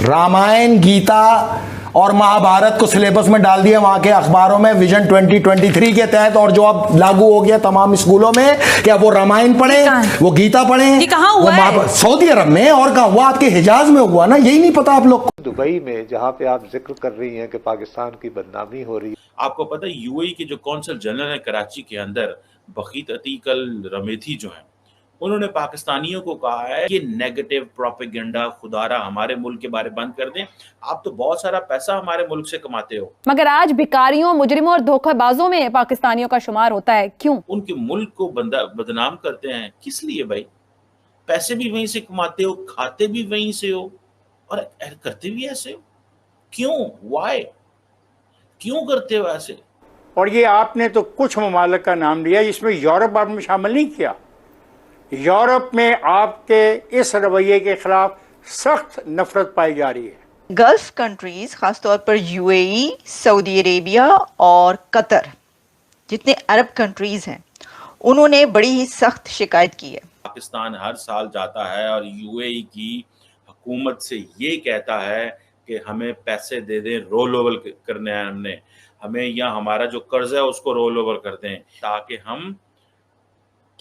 रामायण, गीता और महाभारत को सिलेबस में डाल दिया वहां के अखबारों में विजन 2023 के तहत, और जो अब लागू हो गया तमाम स्कूलों में। क्या वो रामायण पढ़े, वो गीता पढ़े? ये कहाँ हुआ है? सऊदी अरब में। और कहाँ हुआ? आपके हिजाज में हुआ ना, यही नहीं पता आप लोग को? दुबई में, जहाँ पे आप जिक्र कर रही हैं कि पाकिस्तान की बदनामी हो रही है। आपको पता है यूएई के जो कौंसल जनरल है कराची के अंदर, बखीत अतीक अल रमेथी जो है, उन्होंने पाकिस्तानियों को कहा है कि नेगेटिव प्रोपेगेंडा खुदारा हमारे मुल्क के बारे बंद कर दें। आप तो बहुत सारा पैसा हमारे मुल्क से कमाते हो, मगर आज भिखारियों, मुजरिमों और धोखेबाजों में पाकिस्तानियों का शुमार होता है। क्यों? उनके मुल्क को बदनाम करते हैं। किस लिए भाई? पैसे भी वहीं से कमाते हो, खाते भी वहीं से हो और करते भी ऐसे हो। क्यों? वाई? क्यों करते हो ऐसे? और ये आपने तो कुछ ममालिक का नाम लिया, इसमें यूरोप आपने शामिल नहीं किया। यूरोप में आपके इस रवैये के खिलाफ सख्त नफरत पाई जा रही है। गल्फ कंट्रीज, खासतौर पर यूएई, सऊदी अरेबिया और कतर, जितने अरब कंट्रीज हैं, उन्होंने बड़ी ही सख्त शिकायत की है। पाकिस्तान हर साल जाता है और यूएई की हुकूमत से ये कहता है कि हमें पैसे दे दें, रोल ओवर करने हैं हमें या हमारा जो कर्ज है उसको रोल ओवर कर दें ताकि हम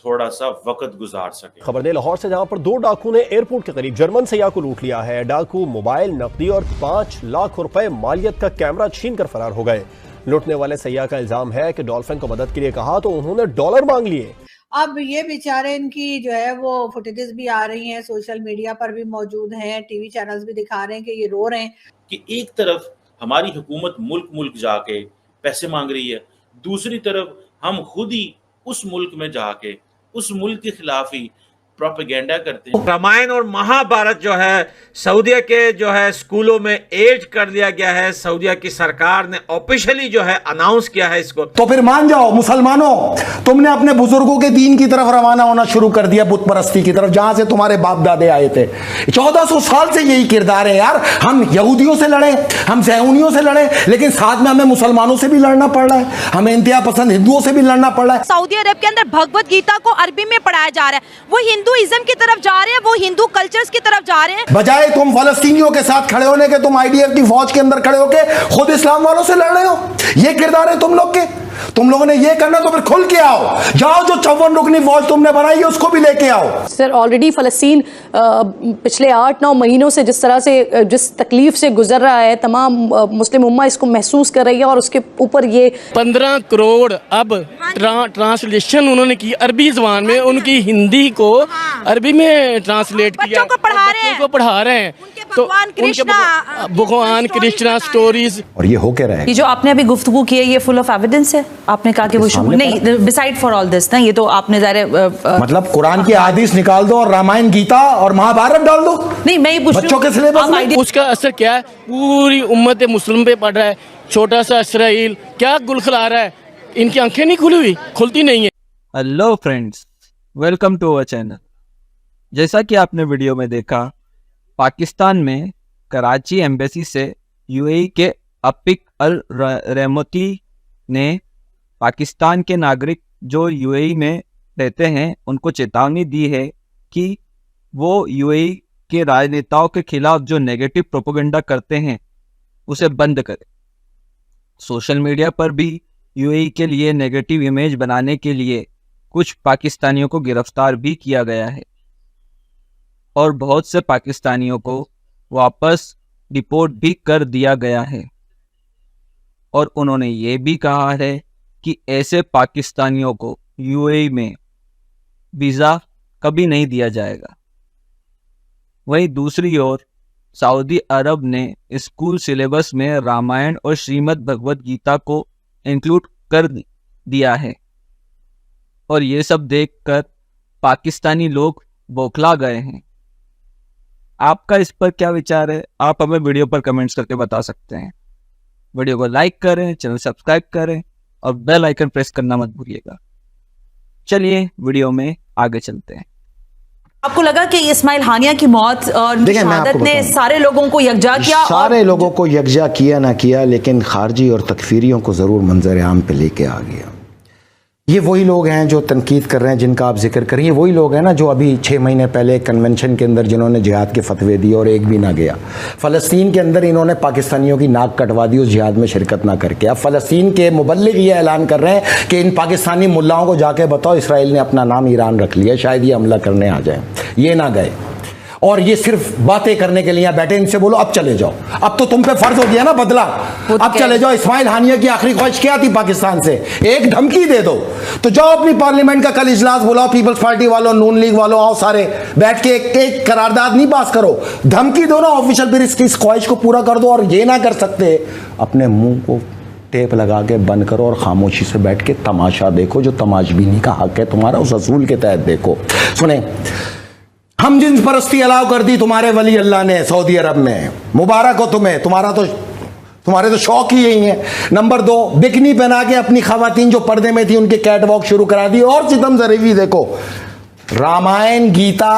थोड़ा सा वक्त गुजार सके। खबर दे लाहौर से, जहां पर 2 डाकू ने एयरपोर्ट के करीब जर्मन सैयाह को लूट लिया है। डाकू मोबाइल, नकदी और 5 लाख रुपए मालियत का कैमरा छीनकर फरार हो गए। लूटने वाले सैयाह का इल्जाम है कि डॉल्फिन को मदद के लिए कहा तो उन्होंने डॉलर मांग लिए। अब ये बेचारे, इनकी जो है वो फुटेजेस भी आ रही हैं, सोशल मीडिया पर भी मौजूद हैं, टीवी चैनल्स भी दिखा रहे हैं कि ये रो रहे हैं कि एक तरफ हमारी हुकूमत मुल्क जाके पैसे मांग रही है, दूसरी तरफ हम खुद ही उस मुल्क में जाके उस मुल्क के खिलाफ ही प्रोपेगेंडा करते हैं। रामायण और महाभारत जो है सऊदीया के जो है स्कूलों में एड कर दिया गया है। सऊदीया की सरकार ने ऑफिशियली जो है अनाउंस किया है इसको। तो फिर मान जाओ मुसलमानों, तुमने अपने बुजुर्गों के दीन की तरफ रवाना होना शुरू कर दिया, बुत परस्ती की तरफ, जहां से तुम्हारे बाप दादे आए थे। 1400 साल से यही किरदार है यार। हम यहूदियों से लड़े, हम सहूनियों से लड़े, लेकिन साथ में हमें मुसलमानों से भी लड़ना पड़ रहा है, हमें इंतहा पसंद हिंदुओं से भी लड़ना पड़ रहा है। सऊदी अरब के अंदर भगवत गीता को अरबी में पढ़ाया जा रहा है, वो हिंदुइज्म की तरफ जा रहे हैं, वो हिंदू कल्चर्स की तरफ जा रहे हैं। बजाय तुम फलस्तीनियों के साथ खड़े होने के, तुम आईडीएफ की फौज के अंदर खड़े होके खुद इस्लाम वालों से लड़ रहे हो। ये किरदार है तुम लोग के। तुम लोगों ने ये करना तो फिर खुल के आओ, जाओ जो 54 रुकनी फौज तुमने बनाई है उसको भी लेके आओ। सर, ऑलरेडी फलस्तीन पिछले 8-9 महीनों से जिस तरह से, जिस तकलीफ से गुजर रहा है, तमाम मुस्लिम उम्मा इसको महसूस कर रही है, और उसके ऊपर ये 15 करोड़ अब ट्रांसलेशन उन्होंने की अरबी जबान में, उनकी हिंदी को अरबी में ट्रांसलेट किया, बच्चों को पढ़ा रहे हैं तो भगवान कृष्णा स्टोरीज। और ये हो क्या रहा है? ये जो आपने अभी गुफ्तगू की है, ये फुल ऑफ एविडेंस है। आपने कहा कि वो नहीं, बिसाइड फॉर ऑल दिस ना, ये तो आपने मतलब कुरान की हदीस निकाल दो और रामायण, गीता और महाभारत डाल दो। नहीं, मैं ये पूछ रही हूं, बच्चों के सिलेबस में उसका असर क्या है? पूरी उम्मत मुस्लिम पे पड़ रहा है। छोटा सा इसराइल क्या गुल खिला रहा है, इनकी आंखें नहीं खुली हुई, खुलती नहीं है। Hello friends, welcome to our channel. जैसा कि आपने वीडियो में देखा, पाकिस्तान में कराची एम्बेसी से यूएई के अपिक अल रहमती ने पाकिस्तान के नागरिक जो यूएई में रहते हैं उनको चेतावनी दी है कि वो यूएई के राजनेताओं के खिलाफ जो नेगेटिव प्रोपेगेंडा करते हैं उसे बंद करें। सोशल मीडिया पर भी यूएई के लिए नेगेटिव इमेज बनाने के लिए कुछ पाकिस्तानियों को गिरफ्तार भी किया गया है और बहुत से पाकिस्तानियों को वापस डिपोर्ट भी कर दिया गया है। और उन्होंने ये भी कहा है कि ऐसे पाकिस्तानियों को यूएई में वीज़ा कभी नहीं दिया जाएगा। वहीं दूसरी ओर सऊदी अरब ने स्कूल सिलेबस में रामायण और श्रीमद् भगवत गीता को इंक्लूड कर दिया है और ये सब देखकर पाकिस्तानी लोग बौखला गए हैं। आपका इस पर क्या विचार है? आप हमें वीडियो पर कमेंट्स करके बता सकते हैं। वीडियो को लाइक करें, चैनल सब्सक्राइब करें और बेल आइकन प्रेस करना मत भूलिएगा। चलिए वीडियो में आगे चलते हैं। आपको लगा कि इस्माइल हानिया की मौत और शहादत ने सारे लोगों को यकजा किया? सारे लोगों को यकजा किया ना किया, लेकिन खारजी और तकफीरियों को जरूर मंजर आम पे लेके आ गया। ये वही लोग हैं जो तनकीद कर रहे हैं, जिनका आप जिक्र करें, ये वही लोग हैं ना जो अभी 6 महीने पहले कन्वेंशन के अंदर जिन्होंने जिहाद के फतवे दिए और एक भी ना गया। फ़लस्तीन के अंदर इन्होंने पाकिस्तानियों की नाक कटवा दी उस जिहाद में शिरकत ना करके। अब फ़लस्तीन के मुबल्लिग ये ऐलान कर रहे हैं कि इन पाकिस्तानी मुल्लाओं को जाके बताओ इसराइल ने अपना नाम ईरान रख लिया, शायद ये हमला करने आ जाए। ये ना गए और ये सिर्फ बातें करने के लिए यहाँ बैठे। इनसे बोलो अब चले जाओ, अब तो तुम पे फर्ज हो गया ना बदला, अब चले जाओ। इस्माइल हानिया की आखिरी ख्वाहिश क्या थी पाकिस्तान से? एक धमकी दे दो। तो जाओ अपनी पार्लियामेंट का कल इजलास बुलाओ, पीपल्स पार्टी वालों, नून लीग वालों, आओ सारे बैठ के एक करारदाद नहीं पास करो, धमकी दो ना ऑफिशियल, फिर इसकी इस ख्वाहिश को पूरा कर दो। और ये ना कर सकते, अपने मुंह को टेप लगा के बंद करो और खामोशी से बैठ के तमाशा देखो, जो तमाशबीनी का हक है तुम्हारा, उस असूल के तहत देखो। सुने, हम जिन्स परस्ती अलाउ कर दी तुम्हारे वली अल्लाह ने सऊदी अरब में, मुबारक हो तुम्हें, तुम्हारे तो शौक ही यही है। नंबर 2, बिकनी पहना के अपनी खवातीन जो पर्दे में थी उनके कैट वॉक शुरू करा दी। और सितम जरीबी देखो, रामायण, गीता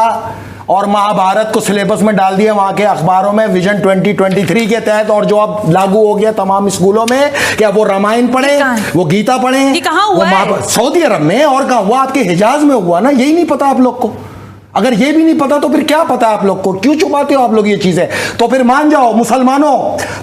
और महाभारत को सिलेबस में डाल दिया वहां के अखबारों में विजन 2023 के तहत, और जो अब लागू हो गया तमाम स्कूलों में, क्या वो रामायण पढ़े, वो गीता पढ़े। ये कहाँ हुआ है? सऊदी अरब में। और कहाँ हुआ? आपके हिजाज में हुआ ना, यही नहीं पता आप लोग को। अगर ये भी नहीं पता तो फिर क्या पता आप लोग को? क्यों छुपाते हो आप लोग ये चीजें? तो फिर मान जाओ मुसलमानों,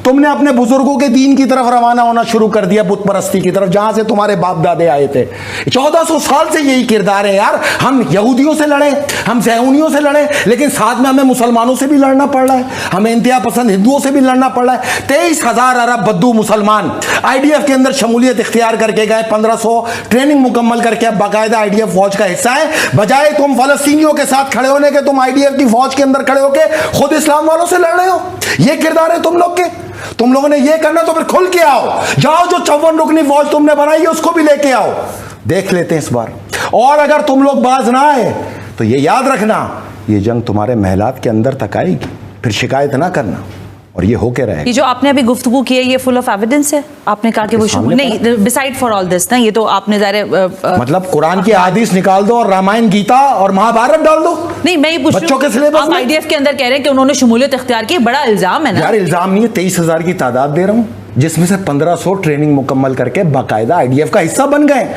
तुमने अपने बुजुर्गों के दीन की तरफ रवाना होना शुरू कर दिया, बुत परस्ती की तरफ, जहां से तुम्हारे बाप दादे आए थे। 1400 साल से यही किरदार है यार। हम यहूदियों से लड़े, हम ज़ैऊनियों से लड़े, लेकिन साथ में हमें मुसलमानों से भी लड़ना पड़ रहा है, हमें इंतहा पसंद हिंदुओं से भी लड़ना पड़ रहा है। 23,000 अरब बद्दू मुसलमान IDF के अंदर शमूलियत इख्तियार करके गए, 1500 ट्रेनिंग मुकम्मल करके अब बाकायदा IDF फौज का हिस्सा है। बजाय तुम फलस्तीनियों के साथ खड़े होने के, तुम IDF की फौज के अंदर खड़े होके खुद इस्लाम वालों से लड़ रहे हो। ये किरदार है तुम लोग के। तुम लोगों ने ये करना तो फिर खुल के आओ, जाओ जो 54 रुकनी फौज तुमने बनाई है उसको भी लेके आओ, देख लेते हैं इस बार। और अगर तुम लोग बाज ना आए तो ये याद रखना, ये जंग तुम्हारे महलात के अंदर तक आएगी, फिर शिकायत ना करना, और ये होके रहेगा। ये जो आपने अभी गुफ्तगू की है ये फुल ऑफ एविडेंस है? आपने कहा कि वो नहीं, बिसाइड फॉर ऑल दिस ना, ये तो आपने मतलब कुरान की हदीस निकाल दो और रामायण, गीता और महाभारत डाल दो। नहीं, मैं ये पूछ बच्चों के सिलेबस में IDF के अंदर कह रहे हैं कि उन्होंने शमूलियत इख्तियार की, बड़ा इल्जाम है ना यार? इल्जाम नहीं है, 23,000 की तादाद दे रहा हूं, जिसमें से 1500 ट्रेनिंग मुकम्मल करके बाकायदा IDF का हिस्सा बन गए।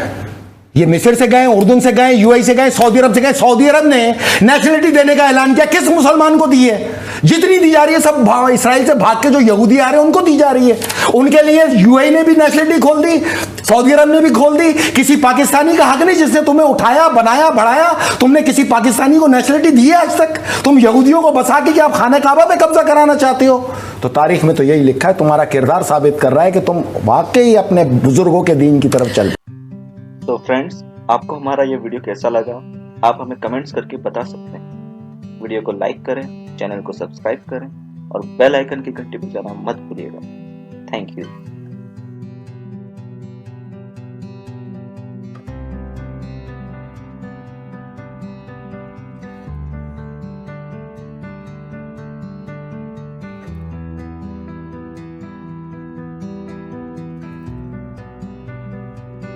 ये मिस्र से गए, उर्दून से गए, UAE से गए, सऊदी अरब से गए। सऊदी अरब ने नेशनलिटी देने का ऐलान किया, किस मुसलमान को दी है? जितनी दी जा रही है सब इसराइल से भाग के जो यहूदी आ रहे हैं उनको दी जा रही है। उनके लिए UAE ने भी नेशनलिटी खोल दी, सऊदी अरब ने भी खोल दी। किसी पाकिस्तानी का हक नहीं जिसने तुम्हें उठाया, बनाया, बढ़ाया। तुमने किसी पाकिस्तानी को नेशनलिटी दी है आज तक? तुम यहूदियों को बसा के कि आप खाने काबा पे कब्जा कराना चाहते हो? तो तारीख में तो यही लिखा है, तुम्हारा किरदार साबित कर रहा है कि तुम वाकई अपने बुजुर्गों के दीन की तरफ चल। तो फ्रेंड्स, आपको हमारा ये वीडियो कैसा लगा आप हमें कमेंट्स करके बता सकते हैं। वीडियो को लाइक करें, चैनल को सब्सक्राइब करें और बेल आइकन की घंटी बजाना मत भूलिएगा। Thank you.